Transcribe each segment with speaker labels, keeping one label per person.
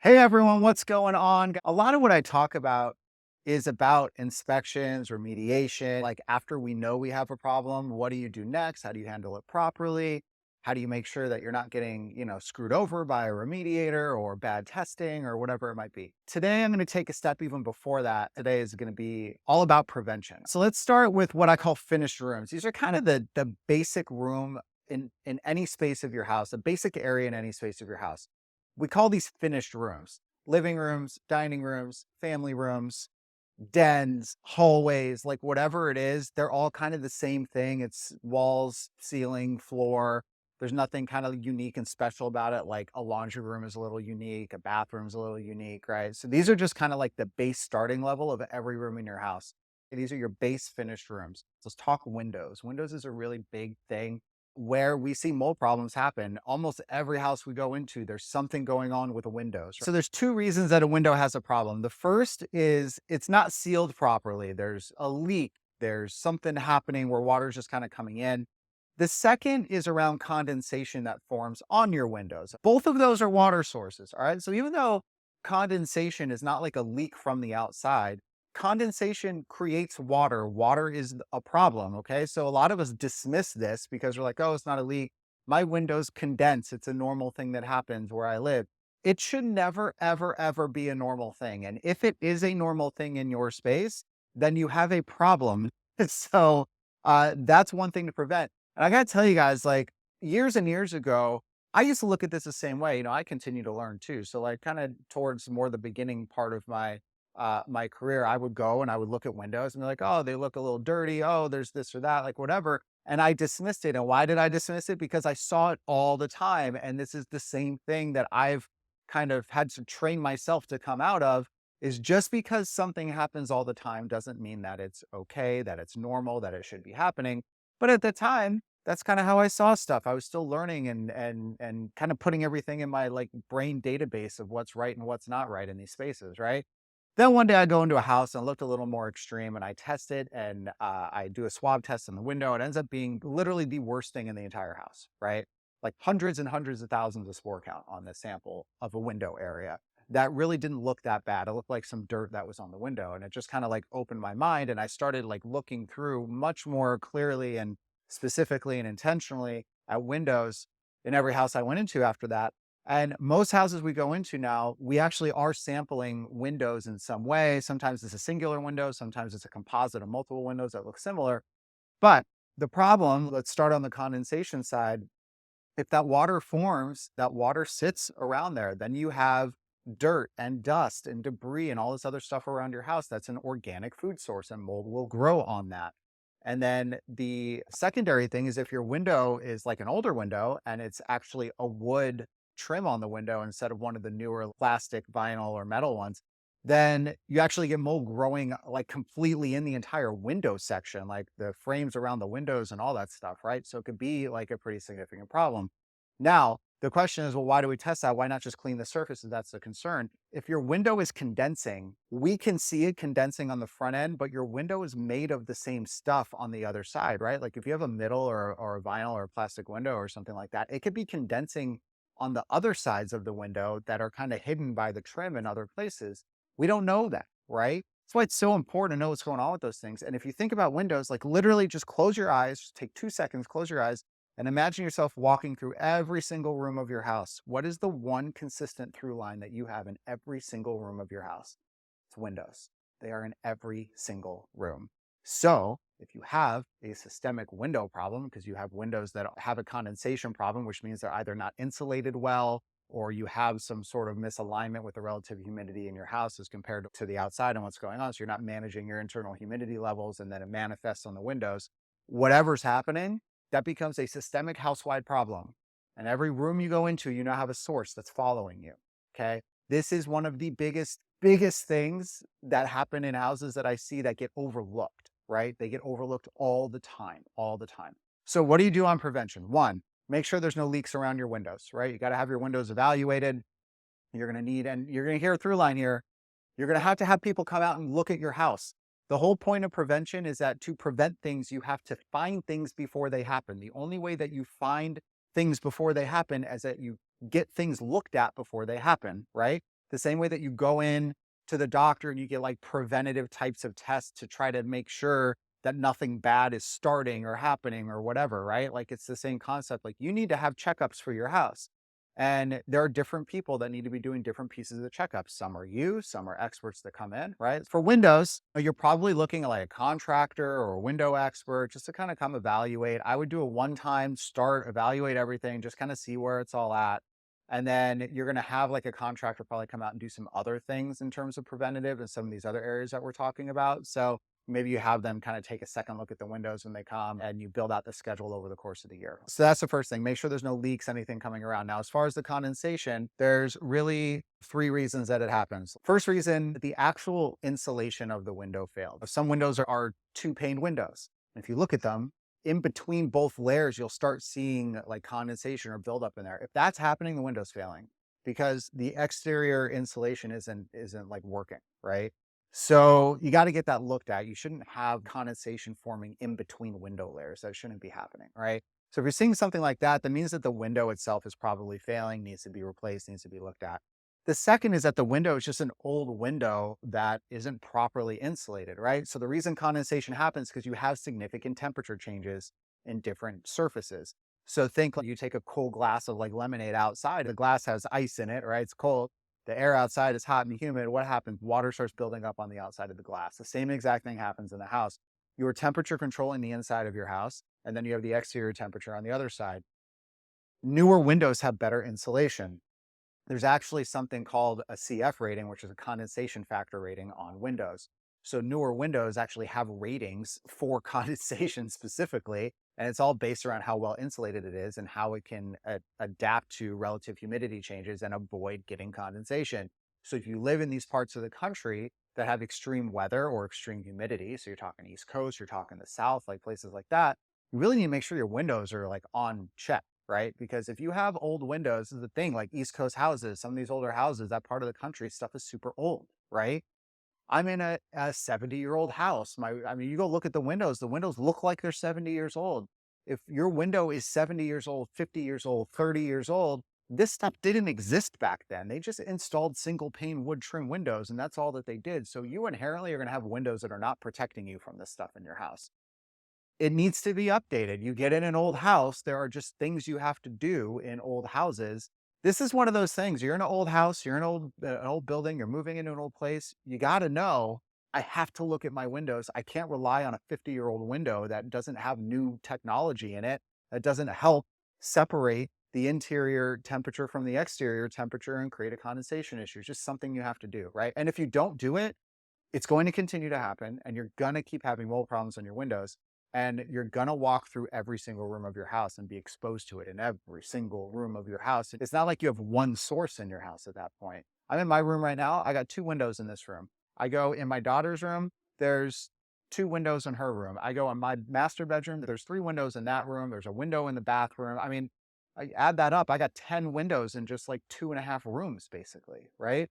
Speaker 1: Hey everyone, what's going on? A lot of what I talk about is about inspections, remediation. Like after we know we have a problem, what do you do next? How do you handle it properly? How do you make sure that you're not getting, screwed over by a remediator or bad testing or whatever it might be? Today, I'm going to take a step even before that. Today is going to be all about prevention. So let's start with what I call finished rooms. These are kind of the basic room in any space of your house, a basic area in any space of your house. We call these finished rooms: living rooms, dining rooms, family rooms, dens, hallways, like whatever it is, they're all kind of the same thing. It's walls, ceiling, floor. There's nothing kind of unique and special about it. Like a laundry room is a little unique, a bathroom's a little unique, right? So these are just kind of like the base starting level of every room in your house. These are your base finished rooms. Let's talk windows. Windows is a really big thing where we see mold problems happen. Almost every house we go into, there's something going on with the windows. So there's two reasons that a window has a problem. The first is it's not sealed properly. There's a leak. There's something happening where water's just kind of coming in. The second is around condensation that forms on your windows. Both of those are water sources. All right. So even though condensation is not like a leak from the outside, condensation creates water. Water is a problem. Okay. So a lot of us dismiss this because we're like, oh, it's not a leak. My windows condense. It's a normal thing that happens where I live. It should never, ever, ever be a normal thing. And if it is a normal thing in your space, then you have a problem. So that's one thing to prevent. And I got to tell you guys, like years and years ago, I used to look at this the same way. I continue to learn too. So like kind of towards more the beginning part of my career, I would go and I would look at windows and be like, oh, they look a little dirty. Oh, there's this or that, like whatever. And I dismissed it. And why did I dismiss it? Because I saw it all the time. And this is the same thing that I've kind of had to train myself to come out of, is just because something happens all the time doesn't mean that it's okay, that it's normal, that it should be happening. But at the time, that's kind of how I saw stuff. I was still learning and kind of putting everything in my like brain database of what's right and what's not right in these spaces, right? Then one day I go into a house and it looked a little more extreme and I test it and I do a swab test in the window. It ends up being literally the worst thing in the entire house, right? Like hundreds and hundreds of thousands of spore count on this sample of a window area. That really didn't look that bad. It looked like some dirt that was on the window. And it just kind of like opened my mind. And I started like looking through much more clearly and specifically and intentionally at windows in every house I went into after that. And most houses we go into now, we actually are sampling windows in some way. Sometimes it's a singular window, sometimes it's a composite of multiple windows that look similar. But the problem, let's start on the condensation side. If that water forms, that water sits around there, then you have dirt and dust and debris and all this other stuff around your house. That's an organic food source and mold will grow on that. And then the secondary thing is if your window is like an older window and it's actually a wood trim on the window instead of one of the newer plastic, vinyl, or metal ones, then you actually get mold growing like completely in the entire window section, like the frames around the windows and all that stuff, right? So it could be like a pretty significant problem. Now, the question is, well, why do we test that? Why not just clean the surface if that's the concern? If your window is condensing, we can see it condensing on the front end, but your window is made of the same stuff on the other side, right? Like if you have a middle or a vinyl or a plastic window or something like that, it could be condensing on the other sides of the window that are kind of hidden by the trim in other places. We don't know that, right? That's why it's so important to know what's going on with those things. And if you think about windows, like literally just close your eyes, just take 2 seconds, close your eyes, and imagine yourself walking through every single room of your house. What is the one consistent through line that you have in every single room of your house? It's windows. They are in every single room. So if you have a systemic window problem, because you have windows that have a condensation problem, which means they're either not insulated well, or you have some sort of misalignment with the relative humidity in your house as compared to the outside and what's going on. So you're not managing your internal humidity levels and then it manifests on the windows. Whatever's happening, that becomes a systemic house-wide problem. And every room you go into, you now have a source that's following you. Okay. This is one of the biggest things that happen in houses that I see that get overlooked, right? They get overlooked all the time, all the time. So what do you do on prevention? One, make sure there's no leaks around your windows, right? You got to have your windows evaluated. You're going to need, and you're going to hear a through line here, you're going to have people come out and look at your house. The whole point of prevention is that to prevent things, you have to find things before they happen. The only way that you find things before they happen is that you get things looked at before they happen, right? The same way that you go in to the doctor and you get like preventative types of tests to try to make sure that nothing bad is starting or happening or whatever, right? Like it's the same concept. Like you need to have checkups for your house. And there are different people that need to be doing different pieces of checkups. Some are you, some are experts that come in, right? For windows, you're probably looking at like a contractor or a window expert just to kind of come evaluate. I would do a one-time start, evaluate everything, just kind of see where it's all at. And then you're going to have like a contractor probably come out and do some other things in terms of preventative and some of these other areas that we're talking about. So maybe you have them kind of take a second look at the windows when they come and you build out the schedule over the course of the year. So that's the first thing. Make sure there's no leaks, anything coming around. Now, as far as the condensation, there's really three reasons that it happens. First reason, the actual insulation of the window failed. Some windows are two-pane windows. If you look at them, in between both layers, you'll start seeing like condensation or buildup in there. If that's happening, the window's failing because the exterior insulation isn't like working, right? So you got to get that looked at. You shouldn't have condensation forming in between window layers. That shouldn't be happening, right? So if you're seeing something like that, that means that the window itself is probably failing, needs to be replaced, needs to be looked at. The second is that the window is just an old window that isn't properly insulated, right? So the reason condensation happens is because you have significant temperature changes in different surfaces. So think like you take a cold glass of like lemonade outside, the glass has ice in it, right? It's cold. The air outside is hot and humid. What happens? Water starts building up on the outside of the glass. The same exact thing happens in the house. You're temperature controlling the inside of your house, and then you have the exterior temperature on the other side. Newer windows have better insulation. There's actually something called a CF rating, which is a condensation factor rating on windows. So newer windows actually have ratings for condensation specifically, and it's all based around how well insulated it is and how it can adapt to relative humidity changes and avoid getting condensation. So if you live in these parts of the country that have extreme weather or extreme humidity, so you're talking East Coast, you're talking the South, like places like that, you really need to make sure your windows are like on check, right? Because if you have old windows, this is the thing, like East Coast houses, some of these older houses, that part of the country, stuff is super old, right? I'm in a 70-year-old house. I mean, you go look at the windows look like they're 70 years old. If your window is 70 years old, 50 years old, 30 years old, this stuff didn't exist back then. They just installed single pane wood trim windows and that's all that they did. So you inherently are going to have windows that are not protecting you from this stuff in your house. It needs to be updated. You get in an old house, there are just things you have to do in old houses. This is one of those things. You're in an old house, you're in an old building, you're moving into an old place. You got to know, I have to look at my windows. I can't rely on a 50-year-old window that doesn't have new technology in it, that doesn't help separate the interior temperature from the exterior temperature and create a condensation issue. It's just something you have to do, right? And if you don't do it, it's going to continue to happen and you're going to keep having mold problems on your windows. And you're going to walk through every single room of your house and be exposed to it in every single room of your house. It's not like you have one source in your house at that point. I'm in my room right now. I got two windows in this room. I go in my daughter's room. There's two windows in her room. I go in my master bedroom. There's three windows in that room. There's a window in the bathroom. I mean, I add that up. I got 10 windows in just like 2.5 rooms, basically, right?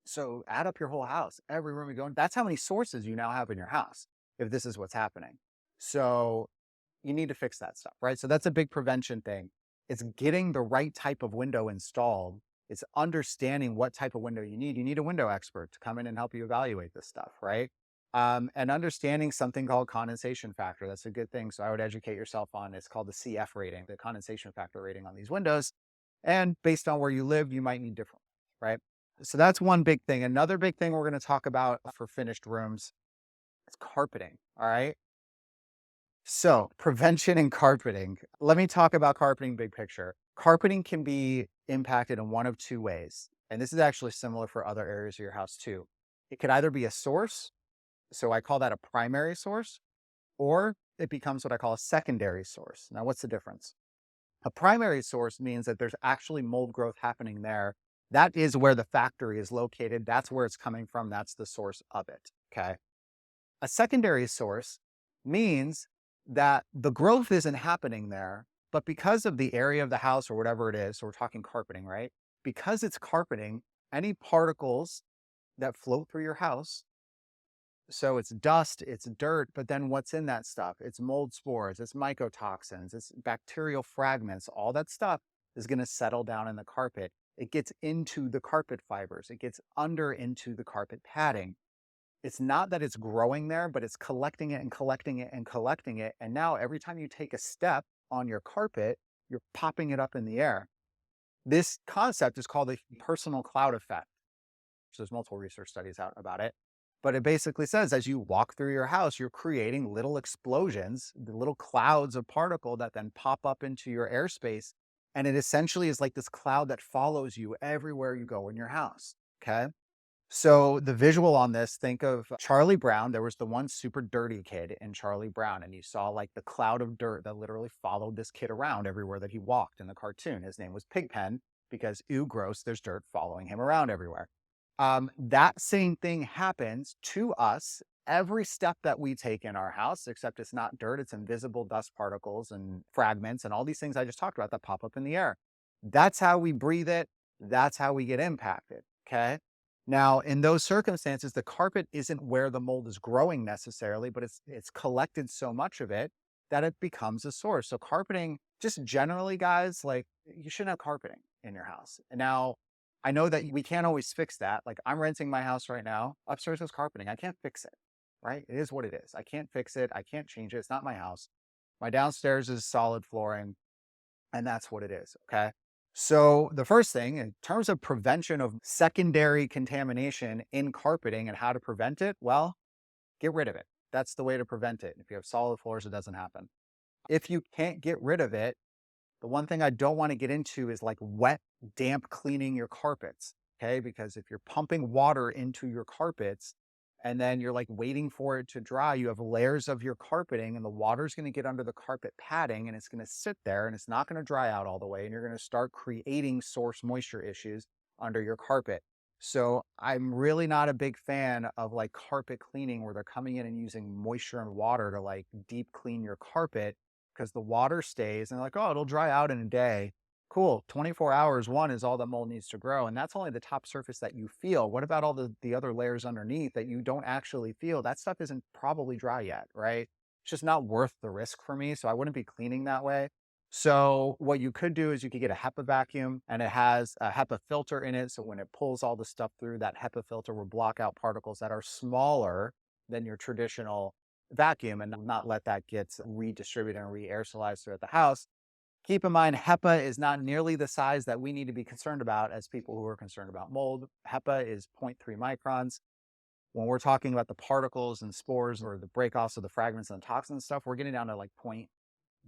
Speaker 1: So add up your whole house, every room you go in. That's how many sources you now have in your house if this is what's happening. So you need to fix that stuff, right? So that's a big prevention thing. It's getting the right type of window installed. It's understanding what type of window you need. You need a window expert to come in and help you evaluate this stuff, right? And understanding something called condensation factor. That's a good thing. So I would educate yourself on. It's called the CF rating, the condensation factor rating on these windows. And based on where you live, you might need different, right? So that's one big thing. Another big thing we're going to talk about for finished rooms is carpeting. All right. So prevention and carpeting. Let me talk about carpeting big picture. Carpeting can be impacted in one of two ways. And this is actually similar for other areas of your house too. It could either be a source. So I call that a primary source, or it becomes what I call a secondary source. Now, what's the difference? A primary source means that there's actually mold growth happening there. That is where the factory is located. That's where it's coming from. That's the source of it. Okay. A secondary source means that the growth isn't happening there, but because of the area of the house or whatever it is, so we're talking carpeting, right? Because it's carpeting, any particles that float through your house, so it's dust, it's dirt, but then what's in that stuff? It's mold spores, it's mycotoxins, it's bacterial fragments, all that stuff is going to settle down in the carpet. It gets into the carpet fibers. It gets under into the carpet padding. It's not that it's growing there, but it's collecting it and collecting it and collecting it. And now every time you take a step on your carpet, you're popping it up in the air. This concept is called the personal cloud effect. So there's multiple research studies out about it. But it basically says as you walk through your house, you're creating little explosions, the little clouds of particle that then pop up into your airspace. And it essentially is like this cloud that follows you everywhere you go in your house. Okay. So the visual on this, think of Charlie Brown. There was the one super dirty kid in Charlie Brown, and you saw like the cloud of dirt that literally followed this kid around everywhere that he walked in the cartoon. His name was Pigpen because, ew, gross, there's dirt following him around everywhere. That same thing happens to us every step that we take in our house, except it's not dirt, it's invisible dust particles and fragments and all these things I just talked about that pop up in the air. That's how we breathe it. That's how we get impacted. Okay. Now, in those circumstances, the carpet isn't where the mold is growing necessarily, but it's collected so much of it that it becomes a source. So carpeting, just generally, guys, like you shouldn't have carpeting in your house. And now I know that we can't always fix that. Like I'm renting my house right now. Upstairs is carpeting. I can't fix it. Right? It is what it is. I can't fix it. I can't change it. It's not my house. My downstairs is solid flooring, and that's what it is. Okay. So the first thing in terms of prevention of secondary contamination in carpeting and how to prevent it, well, get rid of it. That's the way to prevent it. If you have solid floors, it doesn't happen. If you can't get rid of it, the one thing I don't want to get into is like wet, damp cleaning your carpets. Okay. Because if you're pumping water into your carpets and then you're like waiting for it to dry, you have layers of your carpeting and the water's going to get under the carpet padding and it's going to sit there and it's not going to dry out all the way. And you're going to start creating source moisture issues under your carpet. So I'm really not a big fan of like carpet cleaning where they're coming in and using moisture and water to like deep clean your carpet because the water stays and they're like, oh, it'll dry out in a day. Cool. 24 hours, one is all that mold needs to grow. And that's only the top surface that you feel. What about all the other layers underneath that you don't actually feel? That stuff isn't probably dry yet, right? It's just not worth the risk for me. So I wouldn't be cleaning that way. So what you could do is you could get a HEPA vacuum and it has a HEPA filter in it. So when it pulls all the stuff through, that HEPA filter will block out particles that are smaller than your traditional vacuum and not let that get redistributed and re-aerosolized throughout the house. Keep in mind, HEPA is not nearly the size that we need to be concerned about as people who are concerned about mold. HEPA is 0.3 microns. When we're talking about the particles and spores or the breakoffs of the fragments and the toxins and stuff, we're getting down to like 0.01,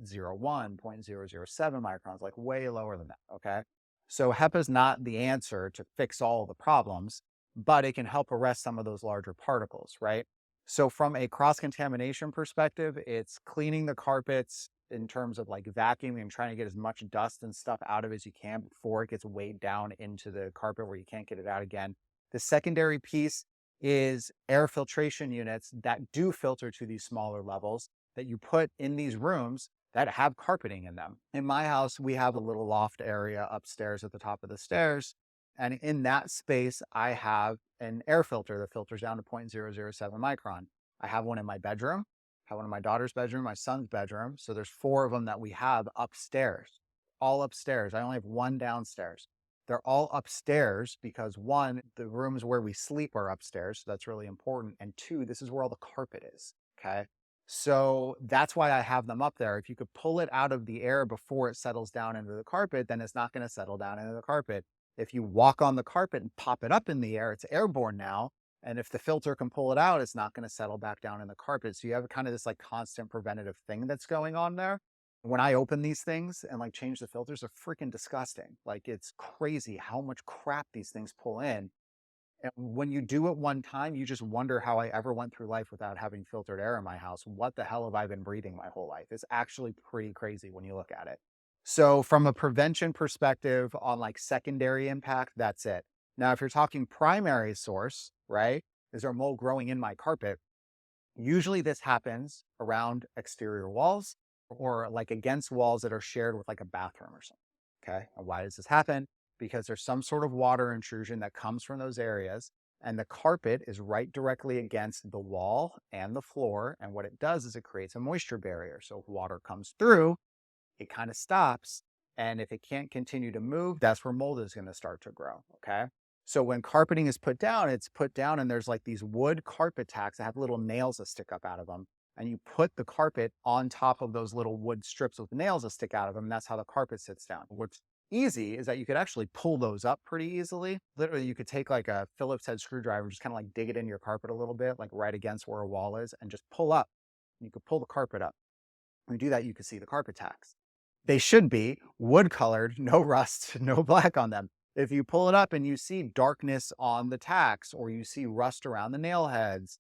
Speaker 1: 0.007 microns, like way lower than that, okay? So HEPA is not the answer to fix all the problems, but it can help arrest some of those larger particles, right? So from a cross-contamination perspective, it's cleaning the carpets in terms of like vacuuming and trying to get as much dust and stuff out of it as you can before it gets weighed down into the carpet where you can't get it out again. The secondary piece is air filtration units that do filter to these smaller levels that you put in these rooms that have carpeting in them. In my house, we have a little loft area upstairs at the top of the stairs. And in that space, I have an air filter that filters down to 0.007 micron. I have one in my bedroom, I have one in my daughter's bedroom, my son's bedroom. So there's four of them that we have upstairs, all upstairs. I only have one downstairs. They're all upstairs because one, the rooms where we sleep are upstairs. So that's really important. And two, this is where all the carpet is. Okay. So that's why I have them up there. If you could pull it out of the air before it settles down into the carpet, then it's not going to settle down into the carpet. If you walk on the carpet and pop it up in the air, it's airborne now. And if the filter can pull it out, it's not going to settle back down in the carpet. So you have kind of this like constant preventative thing that's going on there. When I open these things and like change the filters, they're freaking disgusting. Like it's crazy how much crap these things pull in. And when you do it one time, you just wonder how I ever went through life without having filtered air in my house. What the hell have I been breathing my whole life? It's actually pretty crazy when you look at it. So from a prevention perspective on like secondary impact, that's it. Now, if you're talking primary source, right? Is there mold growing in my carpet? Usually this happens around exterior walls or like against walls that are shared with like a bathroom or something. Okay. And why does this happen? Because there's some sort of water intrusion that comes from those areas and the carpet is right directly against the wall and the floor. And what it does is it creates a moisture barrier. So if water comes through, it kind of stops And if it can't continue to move, that's where mold is going to start to grow. Okay. So when carpeting is put down, it's put down and there's like these wood carpet tacks that have little nails that stick up out of them. And you put the carpet on top of those little wood strips with nails that stick out of them. And that's how the carpet sits down. What's easy is that you could actually pull those up pretty easily. Literally, you could take like a Phillips head screwdriver, just kind of like dig it in your carpet a little bit, like right against where a wall is, and just pull up. You could pull the carpet up. When you do that, you can see the carpet tacks. They should be wood colored, no rust, no black on them. If you pull it up and you see darkness on the tacks or you see rust around the nail heads,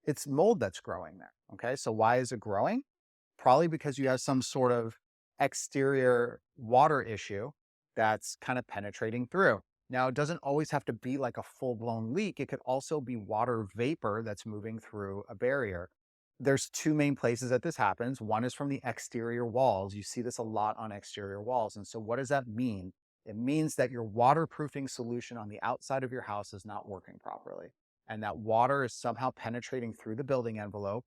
Speaker 1: it's mold that's growing there. Okay. So why is it growing? Probably because you have some sort of exterior water issue that's kind of penetrating through. Now, it doesn't always have to be like a full blown leak. It could also be water vapor that's moving through a barrier. There's two main places that this happens. One is from the exterior walls. You see this a lot on exterior walls. And so what does that mean? It means that your waterproofing solution on the outside of your house is not working properly. And that water is somehow penetrating through the building envelope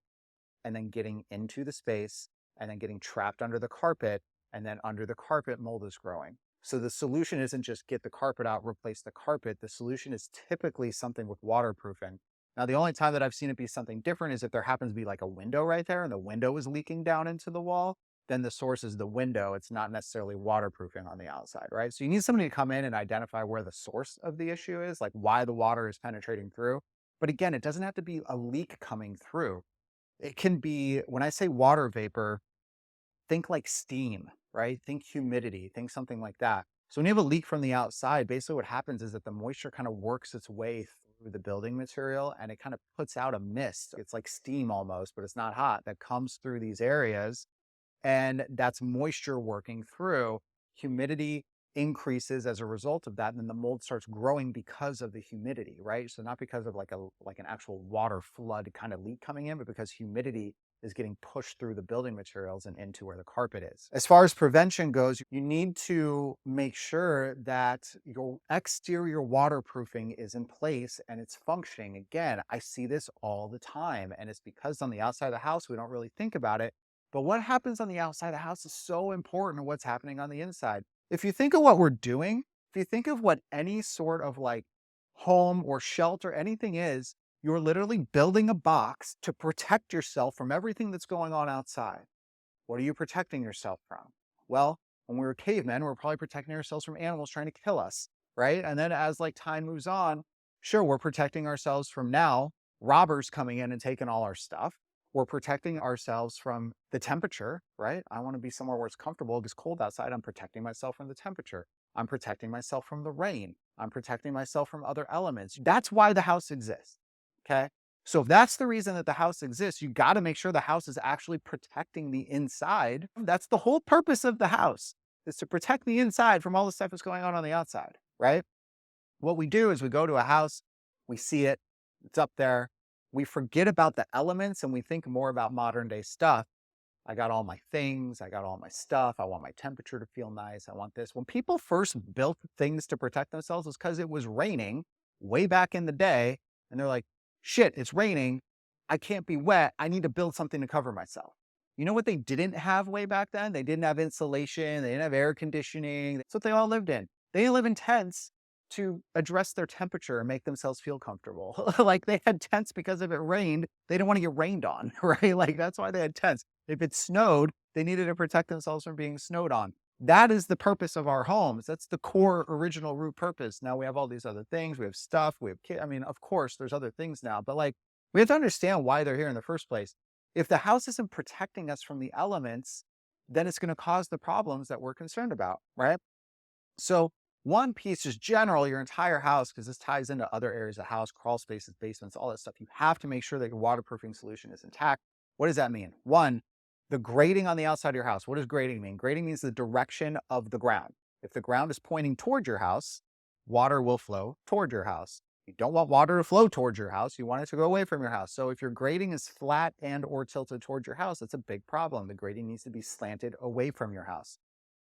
Speaker 1: and then getting into the space and then getting trapped under the carpet. And then under the carpet, mold is growing. So the solution isn't just get the carpet out, replace the carpet. The solution is typically something with waterproofing. Now, the only time that I've seen it be something different is if there happens to be like a window right there and the window is leaking down into the wall, then the source is the window. It's not necessarily waterproofing on the outside, right? So you need somebody to come in and identify where the source of the issue is, like why the water is penetrating through. But again, it doesn't have to be a leak coming through. It can be, when I say water vapor, think like steam, right? Think humidity, think something like that. So when you have a leak from the outside, basically what happens is that the moisture kind of works its way through the building material and it kind of puts out a mist. It's like steam almost, but it's not hot, that comes through these areas. And that's moisture working through. Humidity increases as a result of that, and then the mold starts growing because of the humidity, right? So not because of like an actual water flood kind of leak coming in, but because humidity is getting pushed through the building materials and into where the carpet is. As far as prevention goes, you need to make sure that your exterior waterproofing is in place and it's functioning. Again, I see this all the time, and it's because on the outside of the house, we don't really think about it. But what happens on the outside of the house is so important to what's happening on the inside. If you think of what we're doing, if you think of what any sort of like home or shelter, anything is, you're literally building a box to protect yourself from everything that's going on outside. What are you protecting yourself from? Well, when we were cavemen, we were probably protecting ourselves from animals trying to kill us, right? And then as like time moves on, sure, we're protecting ourselves from now robbers coming in and taking all our stuff. We're protecting ourselves from the temperature, right? I want to be somewhere where it's comfortable. It's cold outside. I'm protecting myself from the temperature. I'm protecting myself from the rain. I'm protecting myself from other elements. That's why the house exists. Okay. So if that's the reason that the house exists, you got to make sure the house is actually protecting the inside. That's the whole purpose of the house, is to protect the inside from all the stuff that's going on the outside, right? What we do is we go to a house, we see it, it's up there. We forget about the elements and we think more about modern day stuff. I got all my things, I got all my stuff, I want my temperature to feel nice, I want this. When people first built things to protect themselves, it's because it was raining way back in the day. And they're like, shit, it's raining. I can't be wet. I need to build something to cover myself. You know what they didn't have way back then? They didn't have insulation. They didn't have air conditioning. That's what they all lived in. They didn't live in tents to address their temperature and make themselves feel comfortable. Like they had tents because if it rained, they didn't want to get rained on, right? Like that's why they had tents. If it snowed, they needed to protect themselves from being snowed on. That is the purpose of our homes. That's the core original root purpose. Now we have all these other things. We have stuff, we have kids. I mean, of course, there's other things now, but like we have to understand why they're here in the first place. If the house isn't protecting us from the elements, then it's going to cause the problems that we're concerned about, right? So one piece is general, your entire house, because this ties into other areas of the house, crawl spaces, basements, all that stuff. You have to make sure that your waterproofing solution is intact. What does that mean? One, the grading on the outside of your house. What does grading mean? Grading means the direction of the ground. If the ground is pointing toward your house, water will flow toward your house. You don't want water to flow towards your house. You want it to go away from your house. So if your grading is flat and or tilted towards your house, that's a big problem. The grading needs to be slanted away from your house.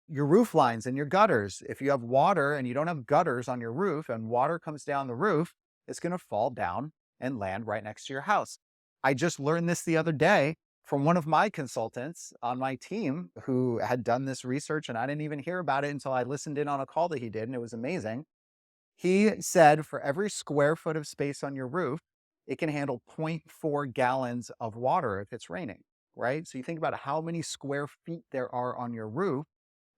Speaker 1: Your roof lines and your gutters. If you have water and you don't have gutters on your roof and water comes down the roof, it's going to fall down and land right next to your house. I just learned this the other day. from one of my consultants on my team who had done this research, and I didn't even hear about it until I listened in on a call that he did, and it was amazing. He said for every square foot of space on your roof, it can handle zero point 0.4 gallons of water if it's raining, right? So you think about how many square feet there are on your roof,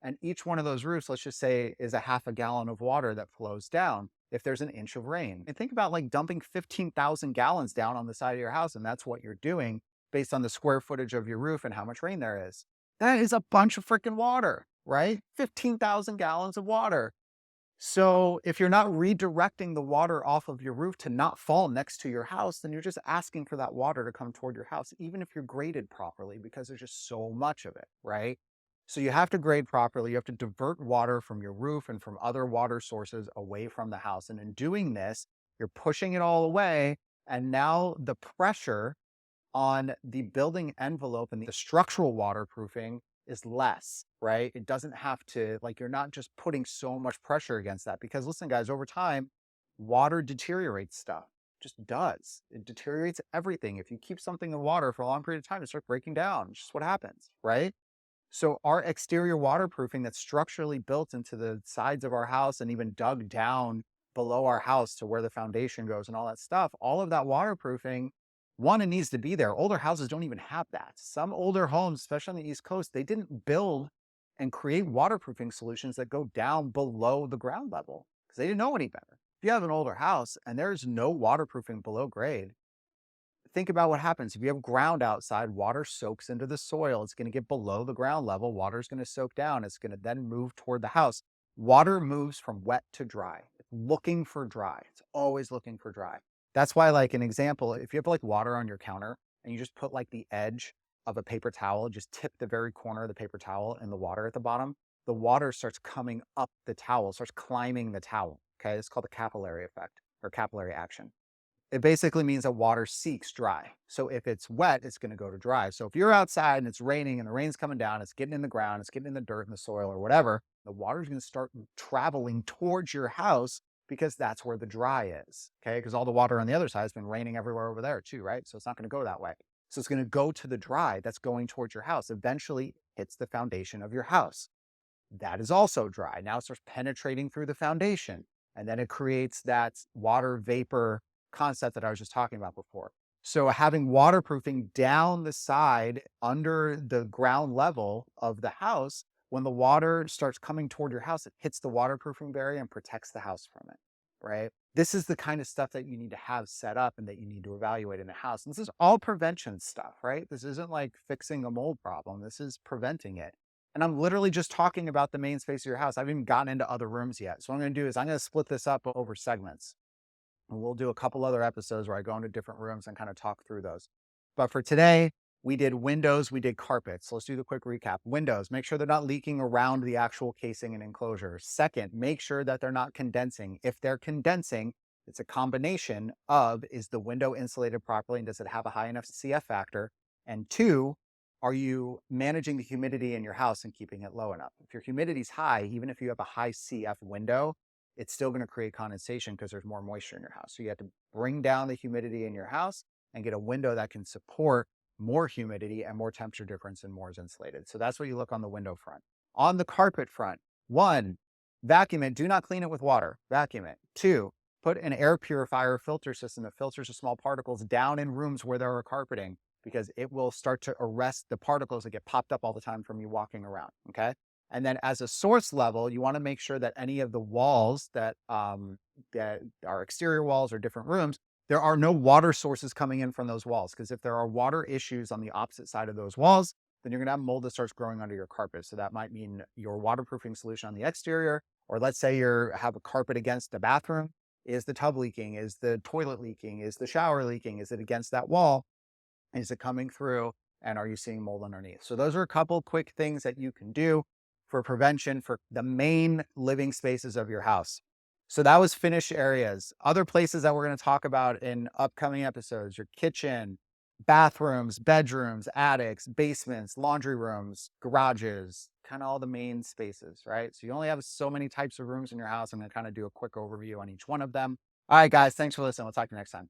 Speaker 1: and each one of those roofs, let's just say, is a half a gallon of water that flows down if there's an inch of rain. And think about like dumping 15,000 gallons down on the side of your house, and that's what you're doing based on the square footage of your roof and how much rain there is. That is a bunch of freaking water, right? 15,000 gallons of water. So if you're not redirecting the water off of your roof to not fall next to your house, then you're just asking for that water to come toward your house, even if you're graded properly, because there's just so much of it, right? So you have to grade properly. You have to divert water from your roof and from other water sources away from the house. And in doing this, you're pushing it all away. And now the pressure on the building envelope and the structural waterproofing is less, right? It doesn't have to, like, you're not just putting so much pressure against that because listen, guys, over time, water deteriorates stuff. It just does. It deteriorates everything. If you keep something in water for a long period of time, it starts breaking down. It's just what happens, right? So our exterior waterproofing that's structurally built into the sides of our house and even dug down below our house to where the foundation goes and all that stuff, all of that waterproofing, one, it needs to be there. Older houses don't even have that. Some older homes, especially on the East Coast, they didn't build and create waterproofing solutions that go down below the ground level because they didn't know any better. If you have an older house and there's no waterproofing below grade, think about what happens. If you have ground outside, water soaks into the soil. It's going to get below the ground level. Water is going to soak down. It's going to then move toward the house. Water moves from wet to dry. It's looking for dry. It's always looking for dry. That's why, like an example, if you have like water on your counter and you just put like the edge of a paper towel, just tip the very corner of the paper towel in the water at the bottom, the water starts coming up the towel, starts climbing the towel. Okay. It's called the capillary effect or capillary action. It basically means that water seeks dry. So if it's wet, it's going to go to dry. So if you're outside and it's raining and the rain's coming down, it's getting in the ground, it's getting in the dirt and the soil or whatever, the water's going to start traveling towards your house because that's where the dry is. Okay. Because all the water on the other side has been raining everywhere over there too, right? So it's not going to go that way. So it's going to go to the dry that's going towards your house. Eventually hits the foundation of your house. That is also dry. Now it starts penetrating through the foundation. And then it creates that water vapor concept that I was just talking about before. So having waterproofing down the side under the ground level of the house, when the water starts coming toward your house, it hits the waterproofing barrier and protects the house from it, right? This is the kind of stuff that you need to have set up and that you need to evaluate in a house. And this is all prevention stuff, right? This isn't like fixing a mold problem. This is preventing it. And I'm literally just talking about the main space of your house. I haven't even gotten into other rooms yet. So what I'm going to do is I'm going to split this up over segments. And we'll do a couple other episodes where I go into different rooms and kind of talk through those. But for today, we did windows, we did carpets. So let's do the quick recap. Windows, make sure they're not leaking around the actual casing and enclosure. Second, make sure that they're not condensing. If they're condensing, it's a combination of, is the window insulated properly and does it have a high enough CF factor? And two, are you managing the humidity in your house and keeping it low enough? If your humidity is high, even if you have a high CF window, it's still going to create condensation because there's more moisture in your house. So you have to bring down the humidity in your house and get a window that can support more humidity and more temperature difference and more is insulated. So that's what you look on the window front. On the carpet front, one, vacuum it. Do not clean it with water. Vacuum it. Two, put an air purifier filter system that filters the small particles down in rooms where there are carpeting because it will start to arrest the particles that get popped up all the time from you walking around. Okay. And then as a source level, you want to make sure that any of the walls that are exterior walls or different rooms, there are no water sources coming in from those walls. Because if there are water issues on the opposite side of those walls, then you're going to have mold that starts growing under your carpet. So that might mean your waterproofing solution on the exterior, or let's say you have a carpet against the bathroom. Is the tub leaking? Is the toilet leaking? Is the shower leaking? Is it against that wall? Is it coming through? And are you seeing mold underneath? So those are a couple quick things that you can do for prevention for the main living spaces of your house. So that was finished areas. Other places that we're going to talk about in upcoming episodes, your kitchen, bathrooms, bedrooms, attics, basements, laundry rooms, garages, kind of all the main spaces, right? So you only have so many types of rooms in your house. I'm going to kind of do a quick overview on each one of them. All right, guys, thanks for listening. We'll talk to you next time.